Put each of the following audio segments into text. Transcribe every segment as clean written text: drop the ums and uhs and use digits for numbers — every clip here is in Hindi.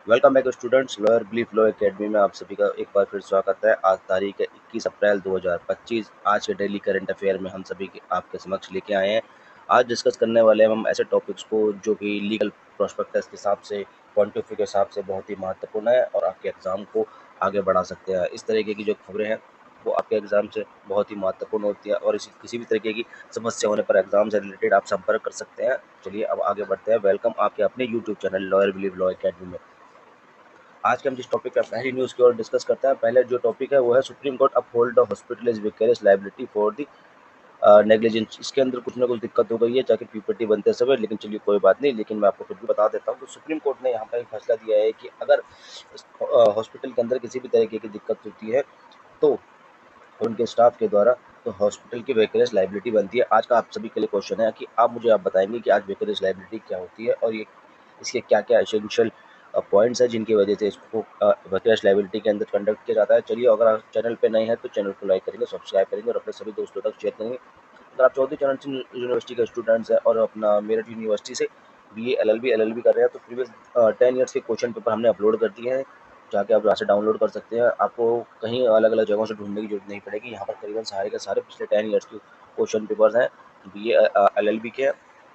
Welcome back students, lawyer belief law academy में आप सभी का एक बार फिर स्वागत है। आज तारीख है 21 अप्रैल 2025। आज के डेली करंट अफेयर में हम सभी के आपके समक्ष लेके आए हैं। आज डिस्कस करने वाले हैं हम ऐसे टॉपिक्स को जो कि लीगल प्रोस्पेक्टस के हिसाब से, पॉइंट ऑफ व्यू के हिसाब से बहुत ही महत्वपूर्ण है और आपके एग्ज़ाम को आगे बढ़ा सकते हैं। इस तरीके की जो खबरें हैं वो आपके एग्ज़ाम से बहुत ही महत्वपूर्ण होती है और इसी किसी भी तरीके की समस्या होने पर एग्ज़ाम से रिलेटेड आप संपर्क कर सकते हैं। चलिए अब आगे बढ़ते हैं। वेलकम आपके अपने YouTube channel lawyer belief law academy में। आज के हम जिस टॉपिक का पहली न्यूज़ की ओर डिस्कस करते हैं, पहले जो टॉपिक है वो है supreme court uphold the hospital is vicarious liability for the negligence. इसके अंदर कुछ ना कुछ दिक्कत हो गई है जाके पीपीटी बनते समय, लेकिन चलिए कोई बात नहीं। लेकिन मैं आपको फिर भी बता देता हूँ। तो सुप्रीम कोर्ट ने यहाँ पर एक फैसला दिया है कि अगर हॉस्पिटल के अंदर किसी भी तरीके की दिक्कत होती है तो उनके स्टाफ के द्वारा तो हॉस्पिटल की विकेरियस लायबिलिटी बनती है। आज का आप सभी के लिए क्वेश्चन है कि आप बताएंगे कि आज विकेरियस लायबिलिटी क्या होती है और ये इसके क्या क्या एसेंशियल पॉइंट्स है जिनकी वजह से इसको विकेरियस लायबिलिटी के अंदर कंडक्ट किया जाता है। चलिए, अगर आप चैनल पे नए हैं तो चैनल को लाइक करेंगे, सब्सक्राइब करेंगे और अपने सभी दोस्तों तक शेयर करेंगे। अगर आप चौधरी चरण सिंह यूनिवर्सिटी के स्टूडेंट्स हैं और अपना मेरठ यूनिवर्सिटी से बीए एलएलबी कर रहे हैं तो प्रीवियस 10 ईयर्स के क्वेश्चन पेपर हमने अपलोड कर दिए हैं। जाके आप यहाँ से डाउनलोड कर सकते हैं। आपको कहीं अलग अलग जगहों से ढूंढने की जरूरत नहीं पड़ेगी। यहाँ पर करीबन सारे के सारे पिछले 10 ईयर्स के क्वेश्चन पेपर्स हैं बीए एलएलबी के।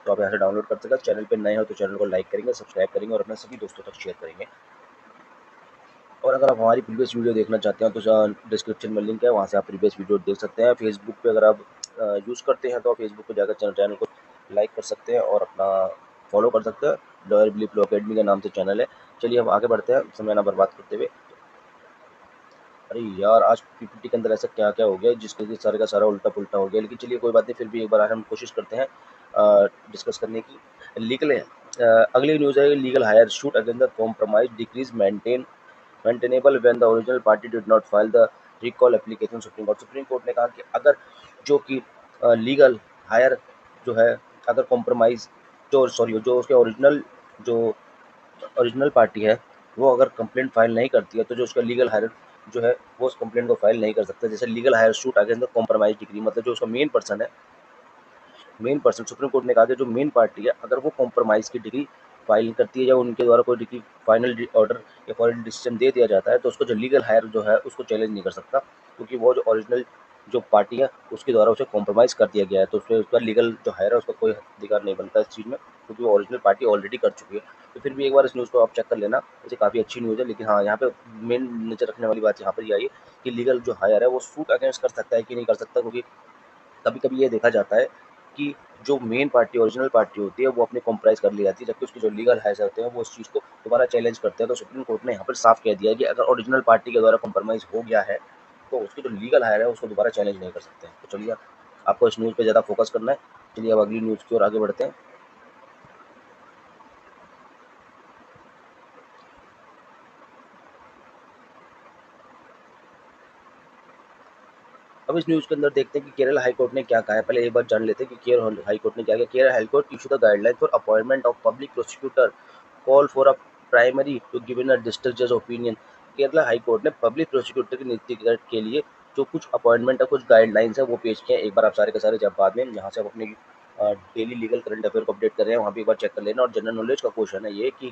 तो आप यहाँ से डाउनलोड कर सकते हैं। चैनल पे नए हो तो चैनल को लाइक करेंगे, सब्सक्राइब करेंगे और अपने सभी दोस्तों तक शेयर करेंगे। और अगर आप हमारी प्रीवियस वीडियो देखना चाहते हैं तो डिस्क्रिप्शन में लिंक है, वहाँ से आप प्रीवियस वीडियो देख सकते हैं। फेसबुक पे अगर आप यूज़ करते हैं तो फेसबुक पे जाकर चैनल को लाइक कर सकते हैं और अपना फॉलो कर सकते हैं। लॉयर बिलीफ लॉ एकेडमी के नाम से चैनल है। चलिए अब आगे बढ़ते हैं समय ना बर्बाद करते हुए। अरे यार, आज पीपीटी के अंदर ऐसा क्या क्या हो गया जिसके लिए सारे का सारा उल्टा पुल्टा हो गया। लेकिन चलिए कोई बात नहीं, फिर भी एक बार आज हम कोशिश करते हैं डिस्कस करने की। लीगल अगली न्यूज़ है legal higher shoot against the compromise decrease maintainable when the original party did not file the recall application. Supreme court ने कहा कि अगर जो कि लीगल हायर जो है, अगर कॉम्प्रोमाइज जो उसके जो ओरिजिनल पार्टी है वो अगर कंप्लेंट फाइल नहीं करती है तो जो उसका लीगल हायर जो है वो उस कंप्लेंट को फाइल नहीं कर सकता। जैसे legal higher shoot against the compromise degree, मतलब जो उसका मेन पर्सन सुप्रीम कोर्ट ने कहा कि जो मेन पार्टी है अगर वो कॉम्प्रोमाइज़ की डिग्री फाइल करती है या उनके द्वारा कोई डिग्री फाइनल ऑर्डर या फाइनल डिसीजन दे दिया जाता है तो उसको जो लीगल हायर जो है उसको चैलेंज नहीं कर सकता, क्योंकि वो जो ओरिजिनल जो पार्टी है उसके द्वारा उसे कॉम्प्रोमाइज़ कर दिया गया है। तो उसमें उसका लीगल जो हायर है उसका कोई अधिकार नहीं बनता इस चीज़ में, क्योंकि वो ओरिजिनल पार्टी ऑलरेडी कर चुकी है। तो फिर भी एक बार इस न्यूज़ को आप चेक कर लेना, वैसे काफ़ी अच्छी न्यूज़ है। लेकिन हाँ, यहाँ पे मेन नज़र रखने वाली बात यहाँ पर ये आई है कि लीगल जो हायर है वो सूट अगेंस्ट कर सकता है कि नहीं कर सकता, क्योंकि कभी कभी ये देखा जाता है कि जो मेन पार्टी ओरिजिनल पार्टी होती है वो अपनी कॉम्प्रोमाइज़ कर ली जाती है, जबकि उसके जो लीगल हायर्स होते हैं वो उस चीज़ को दोबारा चैलेंज करते हैं। तो सुप्रीम कोर्ट ने यहाँ पर साफ कह दिया है कि अगर ओरिजिनल पार्टी के द्वारा कॉम्प्रोमाइज़ हो गया है तो उसकी जो लीगल हायर है उसको दोबारा चैलेंज नहीं कर सकते हैं। तो चलिए, आपको इस न्यूज़ पर ज़्यादा फोकस करना है। चलिए अब अगली न्यूज़ की ओर आगे बढ़ते हैं। अब इस न्यूज़ के अंदर देखते हैं कि केरल हाई कोर्ट ने क्या कहा है। पहले एक बार जान लेते हैं कि केरल हाई कोर्ट ने क्या किया। Kerala high court issue the guideline for appointment of public prosecutor, call for a primary to give in a district जज ओपिनियन। केरला हाई कोर्ट ने पब्लिक प्रोसिक्यूटर की नियुक्ति के लिए जो कुछ अपॉइंटमेंट है, कुछ गाइडलाइंस है वो पेश किए हैं। एक बार आप सारे के सारे जब बाद में यहाँ से आप अपनी डेली लीगल करंट अफेयर को अपडेट कर रहे हैं वहाँ भी एक बार चेक कर लेना। और जनरल नॉलेज का क्वेश्चन है ये कि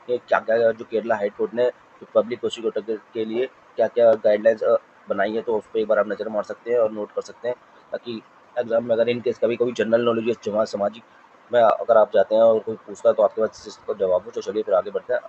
क्या क्या जो केरला हाई कोर्ट ने पब्लिक प्रोसिक्यूटर के लिए क्या क्या गाइडलाइंस बनाई है, तो उस पर एक बार आप नज़र मार सकते हैं और नोट कर सकते हैं, ताकि एग्जाम में अगर इन केस कभी कभी जनरल नॉलेज या सामाजिक में अगर आप जाते हैं और कोई पूछता है तो आपके पास इसका जवाब हो। तो चलिए फिर आगे बढ़ते हैं।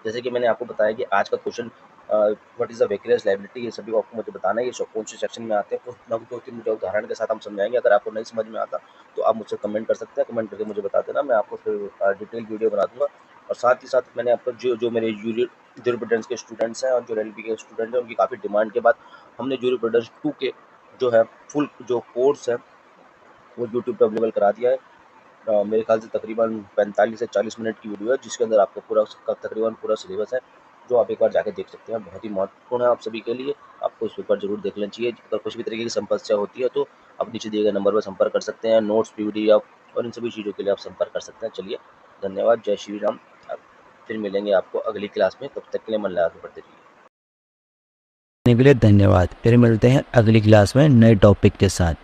जैसे कि मैंने आपको बताया कि आज का question what is the vicarious liability, ये सभी को आपको मुझे बताना है। ये कौन से सेक्शन में आते हैं, कुछ ना कुछ मुझे उदाहरण के साथ हम समझाएंगे। अगर आपको नहीं समझ में आता तो आप मुझसे कमेंट कर सकते हैं, कमेंट करके मुझे बता देना, मैं आपको फिर डिटेल वीडियो बना दूंगा। और साथ ही साथ मैंने आपको जो जो मेरे जूरिप्रूडेंस के स्टूडेंट्स हैं और जो एलएलबी के स्टूडेंट हैं उनकी काफ़ी डिमांड के बाद हमने जूरिप्रूडेंस 2 के जो है फुल जो कोर्स है वो यूट्यूब पर अवेलेबल करा दिया है। मेरे ख्याल से तकरीबन 45 से 40 मिनट की वीडियो है जिसके अंदर आपको तकरीबन पूरा सिलेबस है, जो आप एक बार जाके देख सकते हैं। बहुत ही महत्वपूर्ण है आप सभी के लिए, आपको इस पेपर जरूर देख लेना चाहिए। अगर कुछ भी तरीके की समस्या होती है तो आप नीचे दिए गए नंबर पर संपर्क कर सकते हैं। नोट्स, पीडीएफ और इन सभी चीज़ों के लिए आप संपर्क कर सकते हैं। चलिए, धन्यवाद, जय श्री राम। फिर मिलेंगे आपको अगली क्लास में, तब तक के लिए मन लगा के पढ़ते रहिए। के लिए धन्यवाद। फिर मिलते हैं अगली क्लास में नए टॉपिक के साथ।